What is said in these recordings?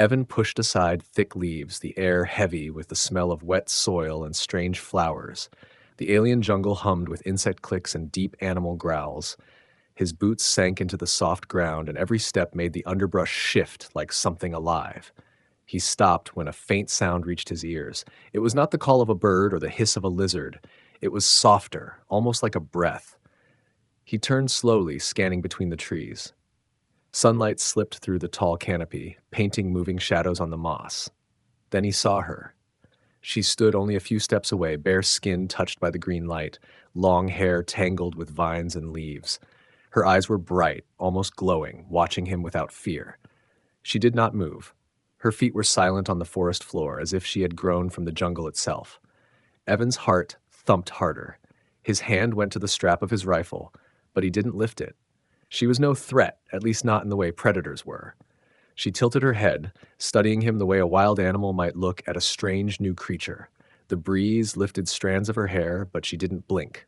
Evan pushed aside thick leaves, the air heavy with the smell of wet soil and strange flowers. The alien jungle hummed with insect clicks and deep animal growls. His boots sank into the soft ground, and every step made the underbrush shift like something alive. He stopped when a faint sound reached his ears. It was not the call of a bird or the hiss of a lizard. It was softer, almost like a breath. He turned slowly, scanning between the trees. Sunlight slipped through the tall canopy, painting moving shadows on the moss. Then he saw her. She stood only a few steps away, bare skin touched by the green light, long hair tangled with vines and leaves. Her eyes were bright, almost glowing, watching him without fear. She did not move. Her feet were silent on the forest floor, as if she had grown from the jungle itself. Evan's heart thumped harder. His hand went to the strap of his rifle, but he didn't lift it. She was no threat, at least not in the way predators were. She tilted her head, studying him the way a wild animal might look at a strange new creature. The breeze lifted strands of her hair, but she didn't blink.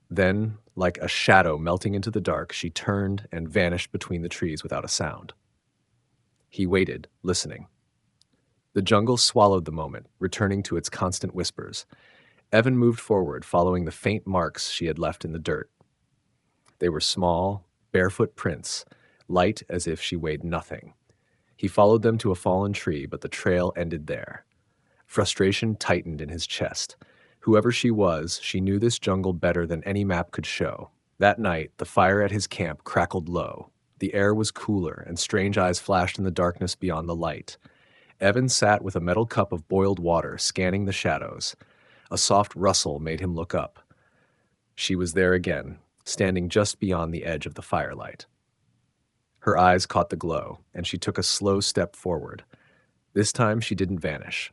Then, like a shadow melting into the dark, she turned and vanished between the trees without a sound. He waited, listening. The jungle swallowed the moment, returning to its constant whispers. Evan moved forward, following the faint marks she had left in the dirt. They were small, barefoot prints, light as if she weighed nothing. He followed them to a fallen tree, but the trail ended there. Frustration tightened in his chest. Whoever she was, she knew this jungle better than any map could show. That night, the fire at his camp crackled low. The air was cooler, and strange eyes flashed in the darkness beyond the light. Evan sat with a metal cup of boiled water, scanning the shadows. A soft rustle made him look up. She was there again, standing just beyond the edge of the firelight. Her eyes caught the glow, and she took a slow step forward. This time she didn't vanish.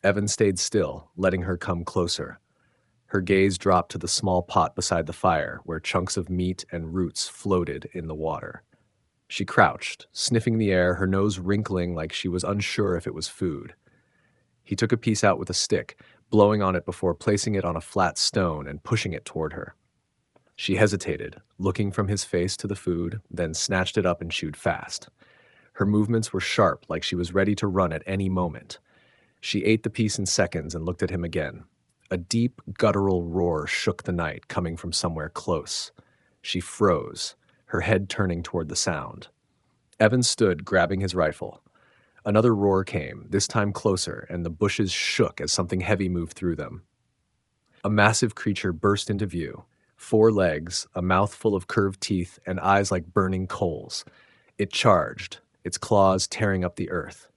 Evan stayed still, letting her come closer. Her gaze dropped to the small pot beside the fire, where chunks of meat and roots floated in the water. She crouched, sniffing the air, her nose wrinkling like she was unsure if it was food. He took a piece out with a stick, blowing on it before placing it on a flat stone and pushing it toward her. She hesitated, looking from his face to the food, then snatched it up and chewed fast. Her movements were sharp, like she was ready to run at any moment. She ate the piece in seconds and looked at him again. A deep, guttural roar shook the night, coming from somewhere close. She froze, her head turning toward the sound. Evan stood, grabbing his rifle. Another roar came, this time closer, and the bushes shook as something heavy moved through them. A massive creature burst into view. 4 legs, a mouth full of curved teeth, and eyes like burning coals. It charged, its claws tearing up the earth.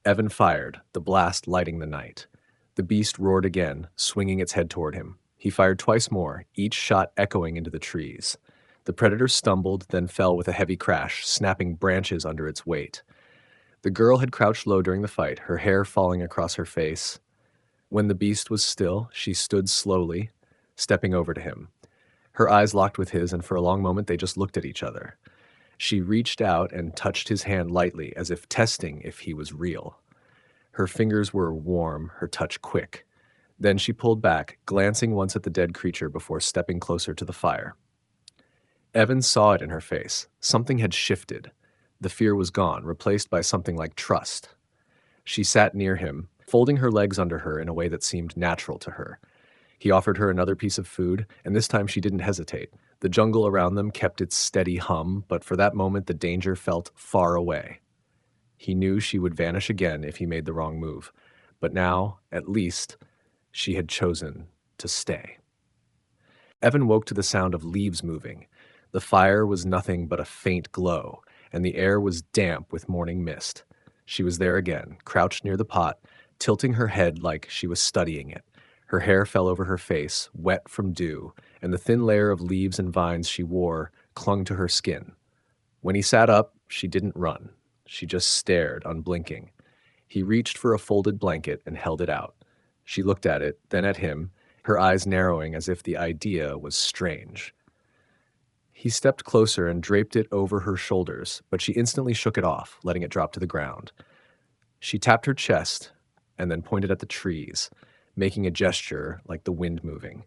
Evan fired, the blast lighting the night. The beast roared again, swinging its head toward him. He fired twice more, each shot echoing into the trees. The predator stumbled, then fell with a heavy crash, snapping branches under its weight. The girl had crouched low during the fight, her hair falling across her face. When the beast was still, she stood slowly, stepping over to him. Her eyes locked with his, and for a long moment they just looked at each other. She reached out and touched his hand lightly, as if testing if he was real. Her fingers were warm, her touch quick. Then she pulled back, glancing once at the dead creature before stepping closer to the fire. Evan saw it in her face. Something had shifted. The fear was gone, replaced by something like trust. She sat near him, folding her legs under her in a way that seemed natural to her. He offered her another piece of food, and this time she didn't hesitate. The jungle around them kept its steady hum, but for that moment the danger felt far away. He knew she would vanish again if he made the wrong move, but now, at least, she had chosen to stay. Evan woke to the sound of leaves moving. The fire was nothing but a faint glow, and the air was damp with morning mist. She was there again, crouched near the pot, tilting her head like she was studying it. Her hair fell over her face, wet from dew, and the thin layer of leaves and vines she wore clung to her skin. When he sat up, she didn't run. She just stared, unblinking. He reached for a folded blanket and held it out. She looked at it, then at him, her eyes narrowing as if the idea was strange. He stepped closer and draped it over her shoulders, but she instantly shook it off, letting it drop to the ground. She tapped her chest and then pointed at the trees, making a gesture like the wind moving.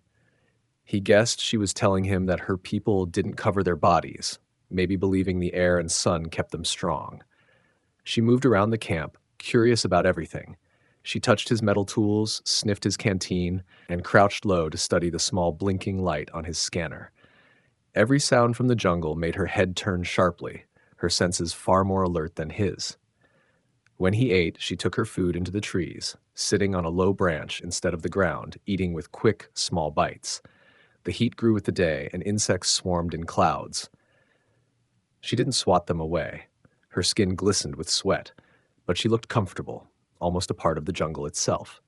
He guessed she was telling him that her people didn't cover their bodies, maybe believing the air and sun kept them strong. She moved around the camp, curious about everything. She touched his metal tools, sniffed his canteen, and crouched low to study the small blinking light on his scanner. Every sound from the jungle made her head turn sharply, her senses far more alert than his. When he ate, she took her food into the trees, sitting on a low branch instead of the ground, eating with quick, small bites. The heat grew with the day, and insects swarmed in clouds. She didn't swat them away. Her skin glistened with sweat, but she looked comfortable, almost a part of the jungle itself.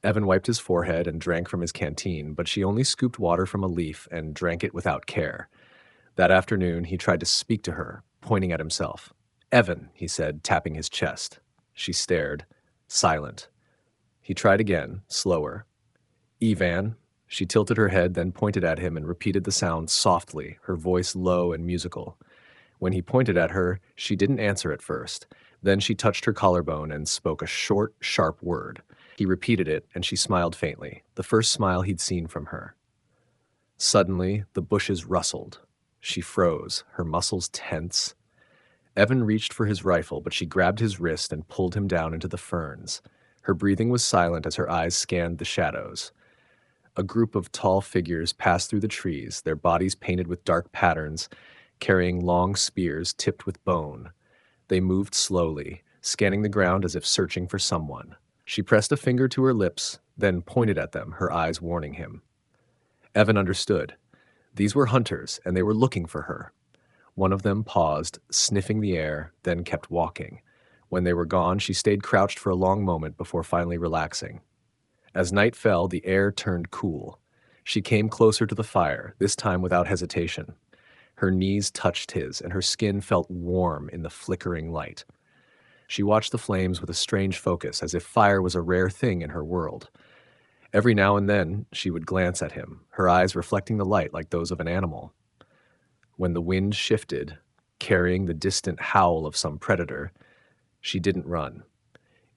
Evan wiped his forehead and drank from his canteen, but she only scooped water from a leaf and drank it without care. That afternoon, he tried to speak to her, pointing at himself. "Evan," he said, tapping his chest. She stared, silent. He tried again, slower. "Evan." She tilted her head, then pointed at him and repeated the sound softly, her voice low and musical. When he pointed at her, she didn't answer at first. Then she touched her collarbone and spoke a short, sharp word. He repeated it, and she smiled faintly, the first smile he'd seen from her. Suddenly, the bushes rustled. She froze, her muscles tense. Evan reached for his rifle, but she grabbed his wrist and pulled him down into the ferns. Her breathing was silent as her eyes scanned the shadows. A group of tall figures passed through the trees, their bodies painted with dark patterns, carrying long spears tipped with bone. They moved slowly, scanning the ground as if searching for someone. She pressed a finger to her lips, then pointed at them, her eyes warning him. Evan understood. These were hunters, and they were looking for her. One of them paused, sniffing the air, then kept walking. When they were gone, she stayed crouched for a long moment before finally relaxing. As night fell, the air turned cool. She came closer to the fire, this time without hesitation. Her knees touched his, and her skin felt warm in the flickering light. She watched the flames with a strange focus, as if fire was a rare thing in her world. Every now and then, she would glance at him, her eyes reflecting the light like those of an animal. When the wind shifted, carrying the distant howl of some predator, she didn't run.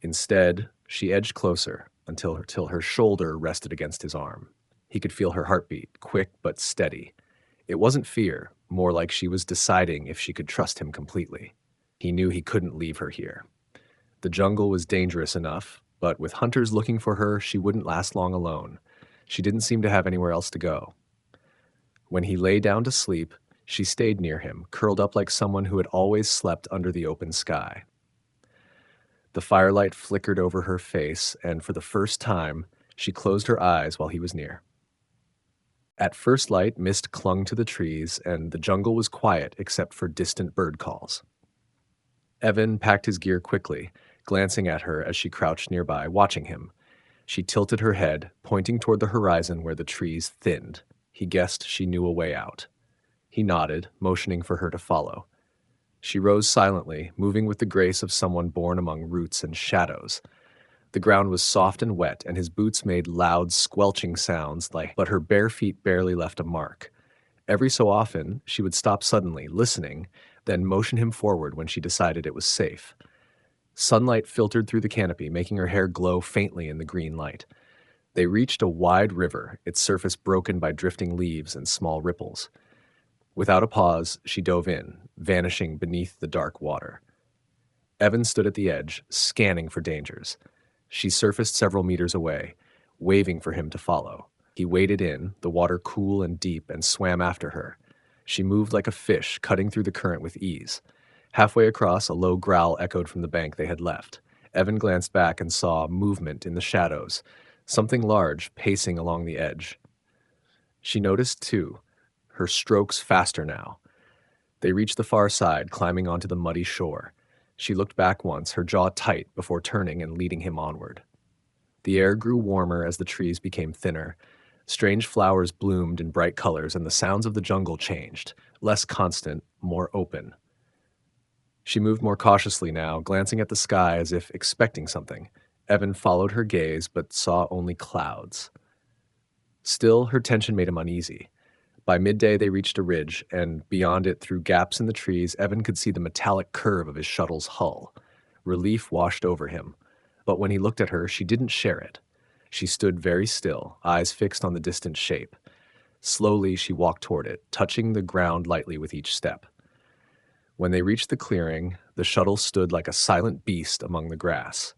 Instead, she edged closer until her shoulder rested against his arm. He could feel her heartbeat, quick but steady. It wasn't fear, more like she was deciding if she could trust him completely. He knew he couldn't leave her here. The jungle was dangerous enough, but with hunters looking for her, she wouldn't last long alone. She didn't seem to have anywhere else to go. When he lay down to sleep, she stayed near him, curled up like someone who had always slept under the open sky. The firelight flickered over her face, and for the first time, she closed her eyes while he was near. At first light, mist clung to the trees, and the jungle was quiet except for distant bird calls. Evan packed his gear quickly, glancing at her as she crouched nearby, watching him. She tilted her head, pointing toward the horizon where the trees thinned. He guessed she knew a way out. He nodded, motioning for her to follow. She rose silently, moving with the grace of someone born among roots and shadows. The ground was soft and wet, and his boots made loud, squelching sounds, but her bare feet barely left a mark. Every so often, she would stop suddenly, listening, then motion him forward when she decided it was safe. Sunlight filtered through the canopy, making her hair glow faintly in the green light. They reached a wide river, its surface broken by drifting leaves and small ripples. Without a pause, she dove in, vanishing beneath the dark water. Evan stood at the edge, scanning for dangers. She surfaced several meters away, waving for him to follow. He waded in, the water cool and deep, and swam after her. She moved like a fish, cutting through the current with ease. Halfway across, a low growl echoed from the bank they had left. Evan glanced back and saw movement in the shadows, something large pacing along the edge. She noticed, too, her strokes faster now. They reached the far side, climbing onto the muddy shore. She looked back once, her jaw tight, before turning and leading him onward. The air grew warmer as the trees became thinner. Strange flowers bloomed in bright colors, and the sounds of the jungle changed, less constant, more open. She moved more cautiously now, glancing at the sky as if expecting something. Evan followed her gaze, but saw only clouds. Still, her tension made him uneasy. By midday, they reached a ridge, and beyond it, through gaps in the trees, Evan could see the metallic curve of his shuttle's hull. Relief washed over him. But when he looked at her, she didn't share it. She stood very still, eyes fixed on the distant shape. Slowly, she walked toward it, touching the ground lightly with each step. When they reached the clearing, The shuttle stood like a silent beast among the grass.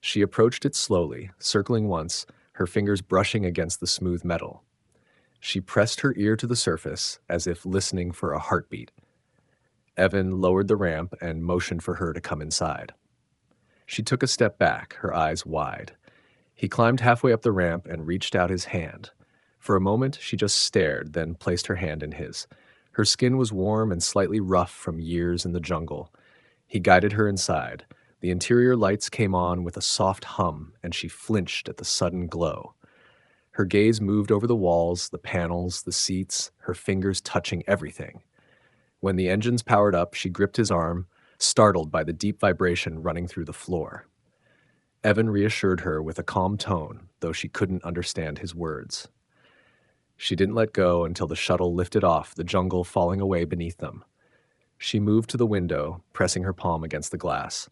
She approached it slowly, circling once, her fingers brushing against the smooth metal. She pressed her ear to the surface, as if listening for a heartbeat. Evan lowered the ramp and motioned for her to come inside. She took a step back, her eyes wide. He climbed halfway up the ramp and reached out his hand. For a moment, she just stared, then placed her hand in his. Her skin was warm and slightly rough from years in the jungle. He guided her inside. The interior lights came on with a soft hum, and she flinched at the sudden glow. Her gaze moved over the walls, the panels, the seats, her fingers touching everything. When the engines powered up, she gripped his arm, startled by the deep vibration running through the floor. Evan reassured her with a calm tone, though she couldn't understand his words. She didn't let go until the shuttle lifted off, the jungle falling away beneath them. She moved to the window, pressing her palm against the glass.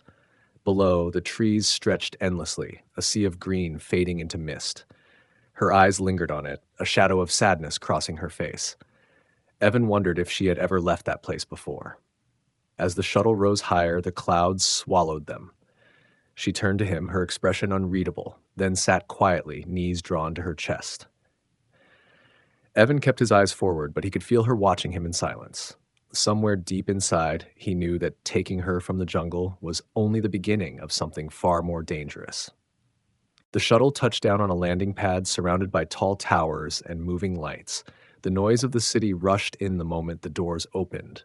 Below, the trees stretched endlessly, a sea of green fading into mist. Her eyes lingered on it, a shadow of sadness crossing her face. Evan wondered if she had ever left that place before. As the shuttle rose higher, the clouds swallowed them. She turned to him, her expression unreadable, then sat quietly, knees drawn to her chest. Evan kept his eyes forward, but he could feel her watching him in silence. Somewhere deep inside, he knew that taking her from the jungle was only the beginning of something far more dangerous. The shuttle touched down on a landing pad surrounded by tall towers and moving lights. The noise of the city rushed in the moment the doors opened.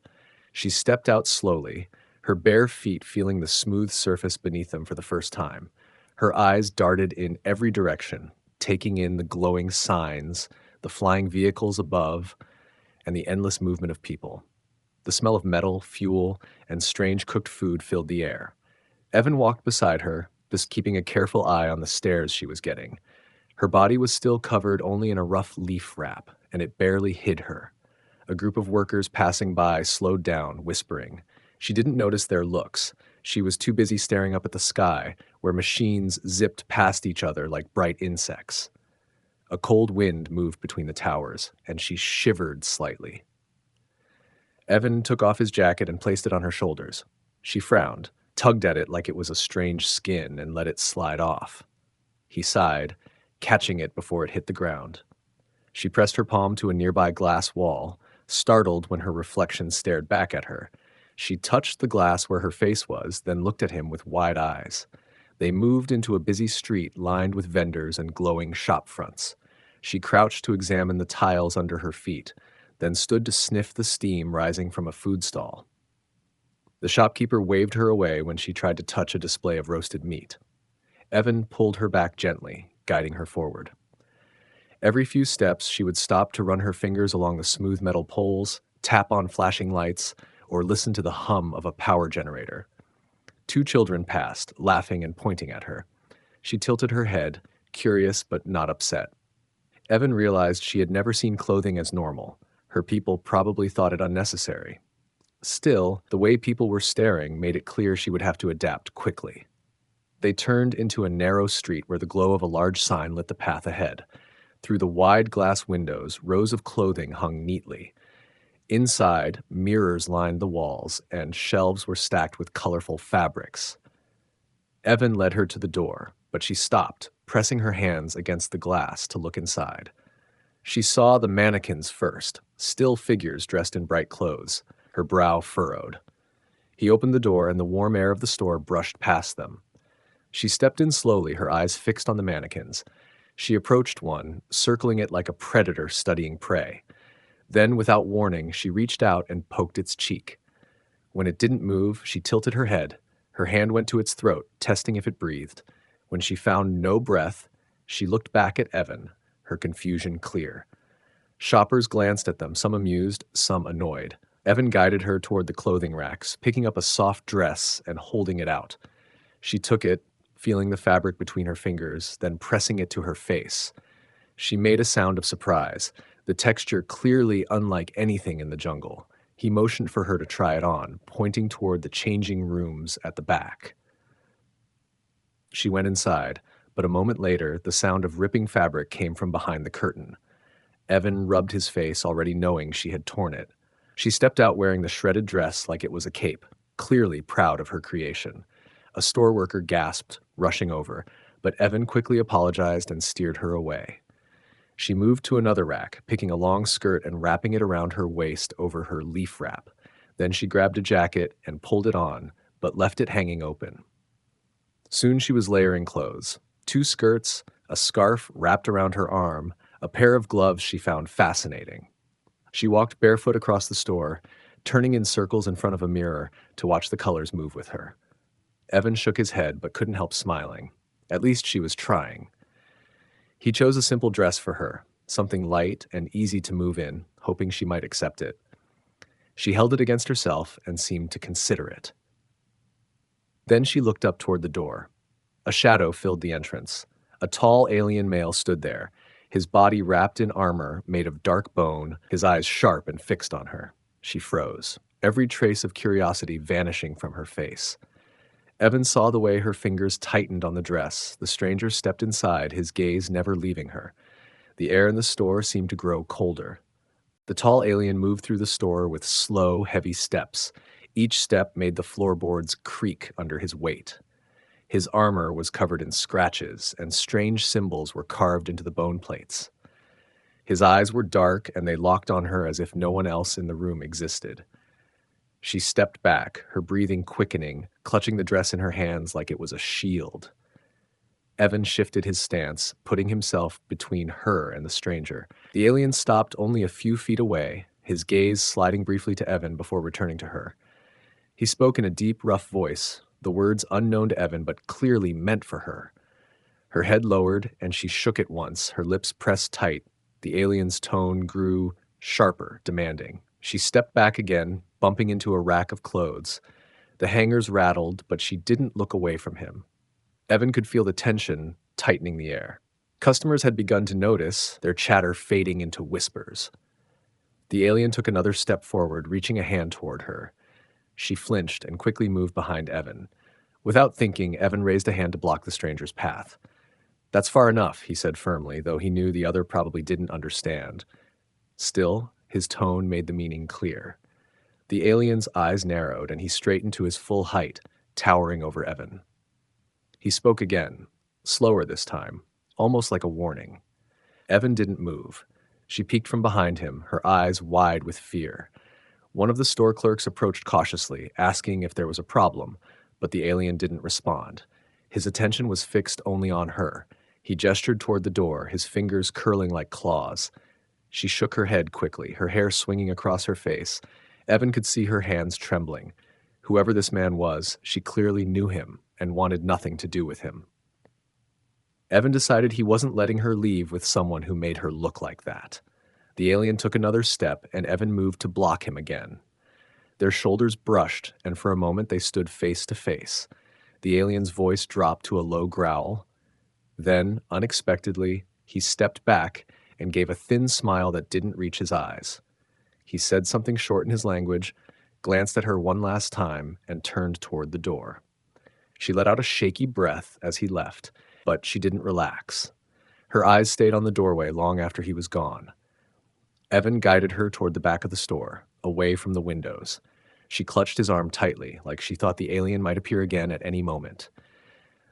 She stepped out slowly, her bare feet feeling the smooth surface beneath them for the first time. Her eyes darted in every direction, taking in the glowing signs, the flying vehicles above, and the endless movement of people. The smell of metal, fuel, and strange cooked food filled the air. Evan walked beside her, just keeping a careful eye on the stares she was getting. Her body was still covered only in a rough leaf wrap, and it barely hid her. A group of workers passing by slowed down, whispering. She didn't notice their looks. She was too busy staring up at the sky, where machines zipped past each other like bright insects. A cold wind moved between the towers, and she shivered slightly. Evan took off his jacket and placed it on her shoulders. She frowned, tugged at it like it was a strange skin, and let it slide off. He sighed, catching it before it hit the ground. She pressed her palm to a nearby glass wall, startled when her reflection stared back at her. She touched the glass where her face was, then looked at him with wide eyes. They moved into a busy street lined with vendors and glowing shop fronts. She crouched to examine the tiles under her feet, then stood to sniff the steam rising from a food stall. The shopkeeper waved her away when she tried to touch a display of roasted meat. Evan pulled her back gently, guiding her forward. Every few steps, she would stop to run her fingers along the smooth metal poles, tap on flashing lights, or listen to the hum of a power generator. 2 children passed, laughing and pointing at her. She tilted her head, curious but not upset. Evan realized she had never seen clothing as normal. Her people probably thought it unnecessary. Still, the way people were staring made it clear she would have to adapt quickly. They turned into a narrow street where the glow of a large sign lit the path ahead. Through the wide glass windows, rows of clothing hung neatly. Inside, mirrors lined the walls, and shelves were stacked with colorful fabrics. Evan led her to the door, but she stopped, pressing her hands against the glass to look inside. She saw the mannequins first, still figures dressed in bright clothes, her brow furrowed. He opened the door, and the warm air of the store brushed past them. She stepped in slowly, her eyes fixed on the mannequins. She approached one, circling it like a predator studying prey. Then, without warning, she reached out and poked its cheek. When it didn't move, she tilted her head. Her hand went to its throat, testing if it breathed. When she found no breath, she looked back at Evan, her confusion clear. Shoppers glanced at them, some amused, some annoyed. Evan guided her toward the clothing racks, picking up a soft dress and holding it out. She took it, feeling the fabric between her fingers, then pressing it to her face. She made a sound of surprise, the texture clearly unlike anything in the jungle. He motioned for her to try it on, pointing toward the changing rooms at the back. She went inside, but a moment later, the sound of ripping fabric came from behind the curtain. Evan rubbed his face, already knowing she had torn it. She stepped out wearing the shredded dress like it was a cape. clearly proud of her creation. A store worker gasped, rushing over, but Evan quickly apologized and steered her away. She moved to another rack, picking a long skirt and wrapping it around her waist over her leaf wrap. Then she grabbed a jacket and pulled it on, but left it hanging open. Soon she was layering clothes. 2 skirts, a scarf wrapped around her arm, a pair of gloves she found fascinating. She walked barefoot across the store, turning in circles in front of a mirror to watch the colors move with her. Evan shook his head but couldn't help smiling. At least she was trying. He chose a simple dress for her, something light and easy to move in, hoping she might accept it. She held it against herself and seemed to consider it. Then she looked up toward the door. A shadow filled the entrance. A tall alien male stood there, his body wrapped in armor made of dark bone, his eyes sharp and fixed on her. She froze, every trace of curiosity vanishing from her face. Evan saw the way her fingers tightened on the dress. The stranger stepped inside, his gaze never leaving her. The air in the store seemed to grow colder. The tall alien moved through the store with slow, heavy steps. Each step made the floorboards creak under his weight. His armor was covered in scratches, and strange symbols were carved into the bone plates. His eyes were dark, and they locked on her as if no one else in the room existed. She stepped back, her breathing quickening, clutching the dress in her hands like it was a shield. Evan shifted his stance, putting himself between her and the stranger. The alien stopped only a few feet away, his gaze sliding briefly to Evan before returning to her. He spoke in a deep, rough voice, the words unknown to Evan but clearly meant for her. Her head lowered, and she shook it once, her lips pressed tight. The alien's tone grew sharper, demanding. She stepped back again, bumping into a rack of clothes. The hangers rattled, but she didn't look away from him. Evan could feel the tension tightening the air. Customers had begun to notice, their chatter fading into whispers. The alien took another step forward, reaching a hand toward her. She flinched and quickly moved behind Evan. Without thinking, Evan raised a hand to block the stranger's path. "That's far enough," he said firmly, though he knew the other probably didn't understand. Still, his tone made the meaning clear. The alien's eyes narrowed, and he straightened to his full height, towering over Evan. He spoke again, slower this time, almost like a warning. Evan didn't move. She peeked from behind him, her eyes wide with fear. One of the store clerks approached cautiously, asking if there was a problem, but the alien didn't respond. His attention was fixed only on her. He gestured toward the door, his fingers curling like claws. She shook her head quickly, her hair swinging across her face. Evan could see her hands trembling. Whoever this man was, she clearly knew him and wanted nothing to do with him. Evan decided he wasn't letting her leave with someone who made her look like that. The alien took another step, and Evan moved to block him again. Their shoulders brushed, and for a moment they stood face to face. The alien's voice dropped to a low growl. Then, unexpectedly, he stepped back and gave a thin smile that didn't reach his eyes. He said something short in his language, glanced at her one last time, and turned toward the door. She let out a shaky breath as he left, but she didn't relax. Her eyes stayed on the doorway long after he was gone. Evan guided her toward the back of the store, away from the windows. She clutched his arm tightly, like she thought the alien might appear again at any moment.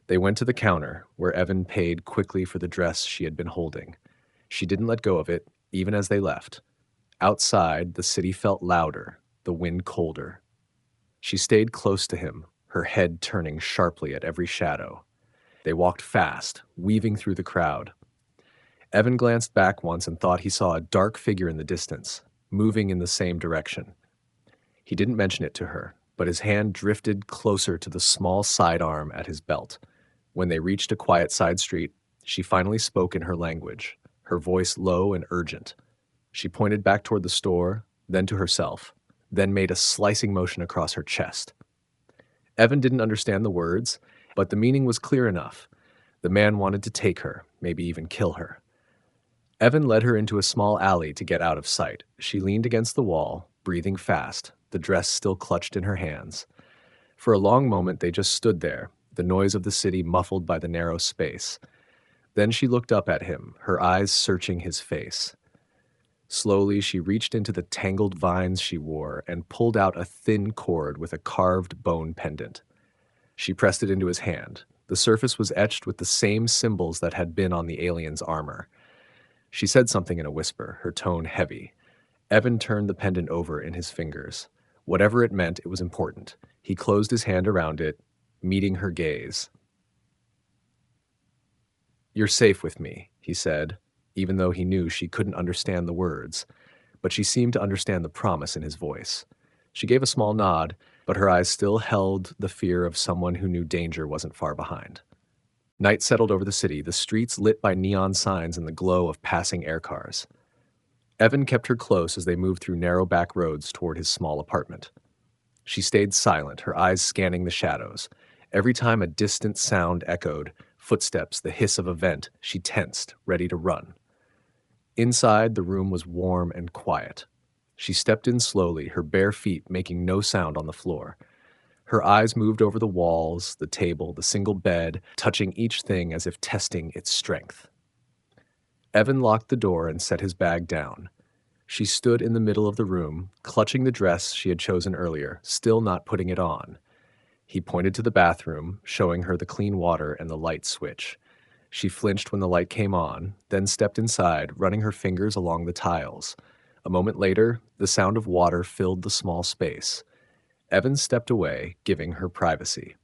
They went to the counter, where Evan paid quickly for the dress she had been holding. She didn't let go of it, even as they left. Outside, the city felt louder, the wind colder. She stayed close to him, her head turning sharply at every shadow. They walked fast, weaving through the crowd. Evan glanced back once and thought he saw a dark figure in the distance, moving in the same direction. He didn't mention it to her, but his hand drifted closer to the small sidearm at his belt. When they reached a quiet side street, she finally spoke in her language, her voice low and urgent. She pointed back toward the store, then to herself, then made a slicing motion across her chest. Evan didn't understand the words, but the meaning was clear enough. The man wanted to take her, maybe even kill her. Evan led her into a small alley to get out of sight. She leaned against the wall, breathing fast, the dress still clutched in her hands. For a long moment they just stood there, the noise of the city muffled by the narrow space. Then she looked up at him, her eyes searching his face. Slowly, she reached into the tangled vines she wore and pulled out a thin cord with a carved bone pendant. She pressed it into his hand. The surface was etched with the same symbols that had been on the alien's armor. She said something in a whisper, her tone heavy. Evan turned the pendant over in his fingers. Whatever it meant, it was important. He closed his hand around it, meeting her gaze. "You're safe with me," he said, even though he knew she couldn't understand the words, but she seemed to understand the promise in his voice. She gave a small nod, but her eyes still held the fear of someone who knew danger wasn't far behind. Night settled over the city, the streets lit by neon signs and the glow of passing aircars. Evan kept her close as they moved through narrow back roads toward his small apartment. She stayed silent, her eyes scanning the shadows. Every time a distant sound echoed, footsteps, the hiss of a vent, she tensed, ready to run. Inside, the room was warm and quiet. She stepped in slowly, her bare feet making no sound on the floor. Her eyes moved over the walls, the table, the single bed, touching each thing as if testing its strength. Evan locked the door and set his bag down. She stood in the middle of the room, clutching the dress she had chosen earlier, still not putting it on. He pointed to the bathroom, showing her the clean water and the light switch. She flinched when the light came on, then stepped inside, running her fingers along the tiles. A moment later, the sound of water filled the small space. Evan stepped away, giving her privacy.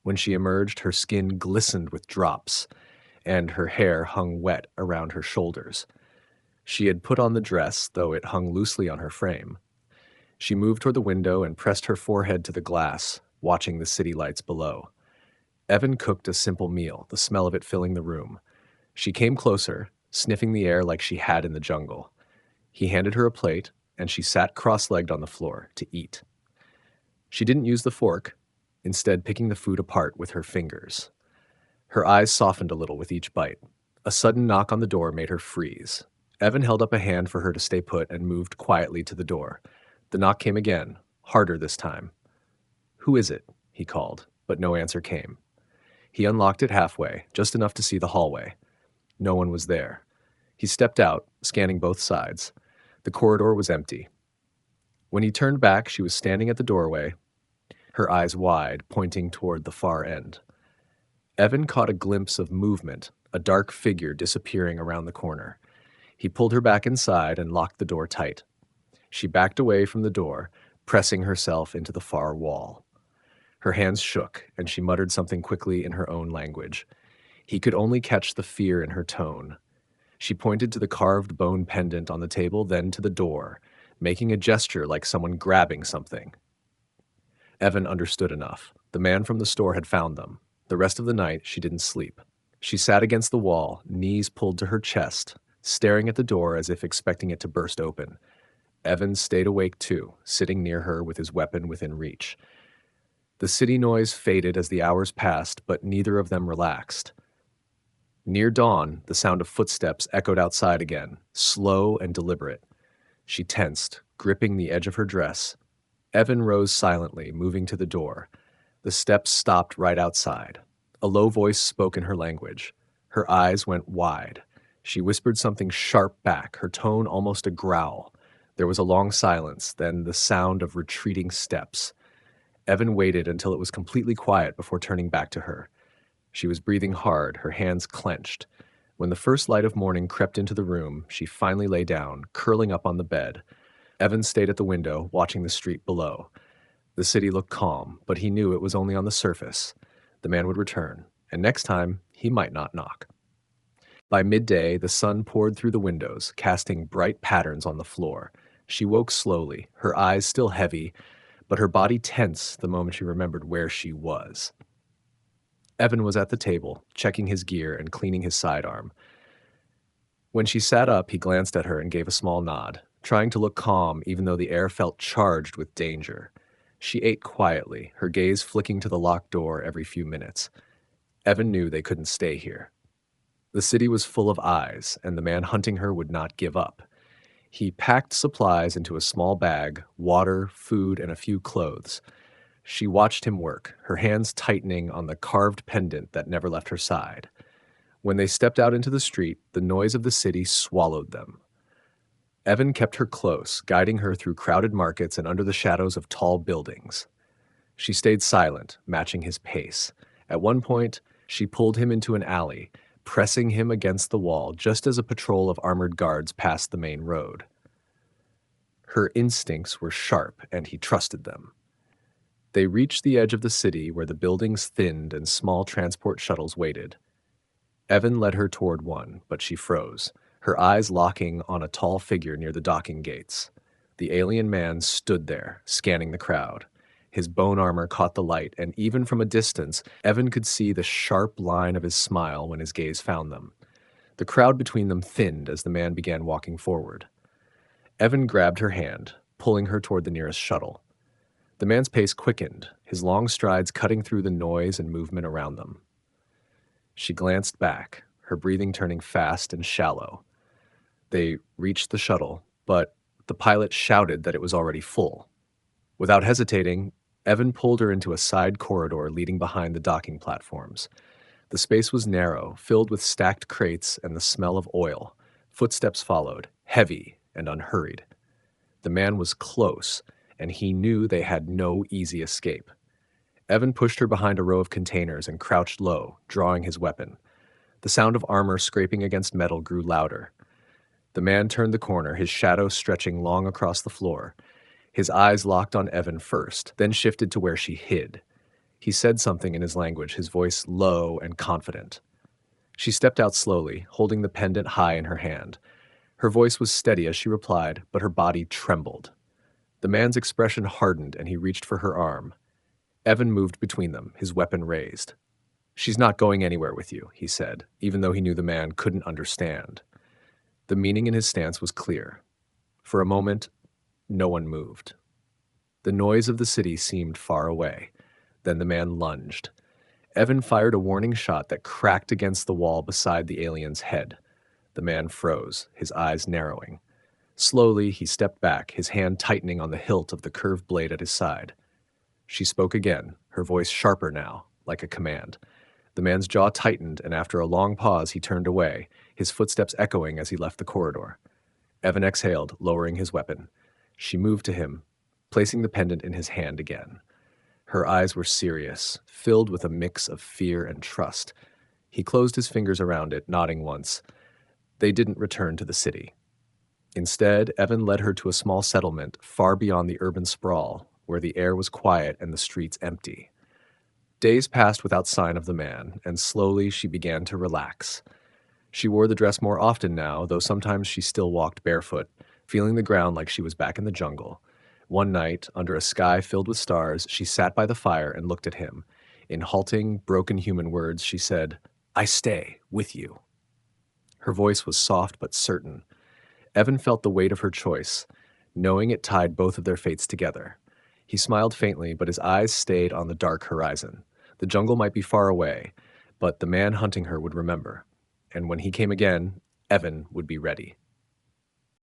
When she emerged, her skin glistened with drops, and her hair hung wet around her shoulders. She had put on the dress, though it hung loosely on her frame. She moved toward the window and pressed her forehead to the glass, watching the city lights below. Evan cooked a simple meal, the smell of it filling the room. She came closer, sniffing the air like she had in the jungle. He handed her a plate, and she sat cross-legged on the floor to eat. She didn't use the fork, instead picking the food apart with her fingers. Her eyes softened a little with each bite. A sudden knock on the door made her freeze. Evan held up a hand for her to stay put and moved quietly to the door. The knock came again, harder this time. "Who is it?" he called, but no answer came. He unlocked it halfway, just enough to see the hallway. No one was there. He stepped out, scanning both sides. The corridor was empty. When he turned back, she was standing at the doorway, her eyes wide, pointing toward the far end. Evan caught a glimpse of movement, a dark figure disappearing around the corner. He pulled her back inside and locked the door tight. She backed away from the door, pressing herself into the far wall. Her hands shook, and she muttered something quickly in her own language. He could only catch the fear in her tone. She pointed to the carved bone pendant on the table, then to the door, making a gesture like someone grabbing something. Evan understood enough. The man from the store had found them. The rest of the night, she didn't sleep. She sat against the wall, knees pulled to her chest, staring at the door as if expecting it to burst open. Evan stayed awake too, sitting near her with his weapon within reach. The city noise faded as the hours passed, but neither of them relaxed. Near dawn, the sound of footsteps echoed outside again, slow and deliberate. She tensed, gripping the edge of her dress. Evan rose silently, moving to the door. The steps stopped right outside. A low voice spoke in her language. Her eyes went wide. She whispered something sharp back, her tone almost a growl. There was a long silence, then the sound of retreating steps. Evan waited until it was completely quiet before turning back to her. She was breathing hard, her hands clenched. When the first light of morning crept into the room, she finally lay down, curling up on the bed. Evan stayed at the window, watching the street below. The city looked calm, but he knew it was only on the surface. The man would return, and next time, he might not knock. By midday, the sun poured through the windows, casting bright patterns on the floor. She woke slowly, her eyes still heavy, but her body tense the moment she remembered where she was. Evan was at the table, checking his gear and cleaning his sidearm. When she sat up, he glanced at her and gave a small nod, trying to look calm even though the air felt charged with danger. She ate quietly, her gaze flicking to the locked door every few minutes. Evan knew they couldn't stay here. The city was full of eyes, and the man hunting her would not give up. He packed supplies into a small bag, water, food, and a few clothes. She watched him work, her hands tightening on the carved pendant that never left her side. When they stepped out into the street, the noise of the city swallowed them. Evan kept her close, guiding her through crowded markets and under the shadows of tall buildings. She stayed silent, matching his pace. At one point, she pulled him into an alley, pressing him against the wall just as a patrol of armored guards passed the main road. Her instincts were sharp, and he trusted them. They reached the edge of the city where the buildings thinned and small transport shuttles waited. Evan led her toward one, but she froze, her eyes locking on a tall figure near the docking gates. The alien man stood there, scanning the crowd. His bone armor caught the light, and even from a distance, Evan could see the sharp line of his smile when his gaze found them. The crowd between them thinned as the man began walking forward. Evan grabbed her hand, pulling her toward the nearest shuttle. The man's pace quickened, his long strides cutting through the noise and movement around them. She glanced back, her breathing turning fast and shallow. They reached the shuttle, but the pilot shouted that it was already full. Without hesitating, Evan pulled her into a side corridor leading behind the docking platforms. The space was narrow, filled with stacked crates and the smell of oil. Footsteps followed, heavy and unhurried. The man was close, and he knew they had no easy escape. Evan pushed her behind a row of containers and crouched low, drawing his weapon. The sound of armor scraping against metal grew louder. The man turned the corner, his shadow stretching long across the floor. His eyes locked on Evan first, then shifted to where she hid. He said something in his language, his voice low and confident. She stepped out slowly, holding the pendant high in her hand. Her voice was steady as she replied, but her body trembled. The man's expression hardened, and he reached for her arm. Evan moved between them, his weapon raised. "She's not going anywhere with you," he said, even though he knew the man couldn't understand. The meaning in his stance was clear. For a moment, no one moved. The noise of the city seemed far away. Then the man lunged. Evan fired a warning shot that cracked against the wall beside the alien's head. The man froze, his eyes narrowing. Slowly, he stepped back, his hand tightening on the hilt of the curved blade at his side. She spoke again, her voice sharper now, like a command. The man's jaw tightened, and after a long pause, he turned away, his footsteps echoing as he left the corridor. Evan exhaled, lowering his weapon. She moved to him, placing the pendant in his hand again. Her eyes were serious, filled with a mix of fear and trust. He closed his fingers around it, nodding once. They didn't return to the city. Instead, Evan led her to a small settlement far beyond the urban sprawl, where the air was quiet and the streets empty. Days passed without sign of the man, and slowly she began to relax. She wore the dress more often now, though sometimes she still walked barefoot, feeling the ground like she was back in the jungle. One night, under a sky filled with stars, she sat by the fire and looked at him. In halting, broken human words, she said, "I stay with you." Her voice was soft but certain. Evan felt the weight of her choice, knowing it tied both of their fates together. He smiled faintly, but his eyes stayed on the dark horizon. The jungle might be far away, but the man hunting her would remember. And when he came again, Evan would be ready.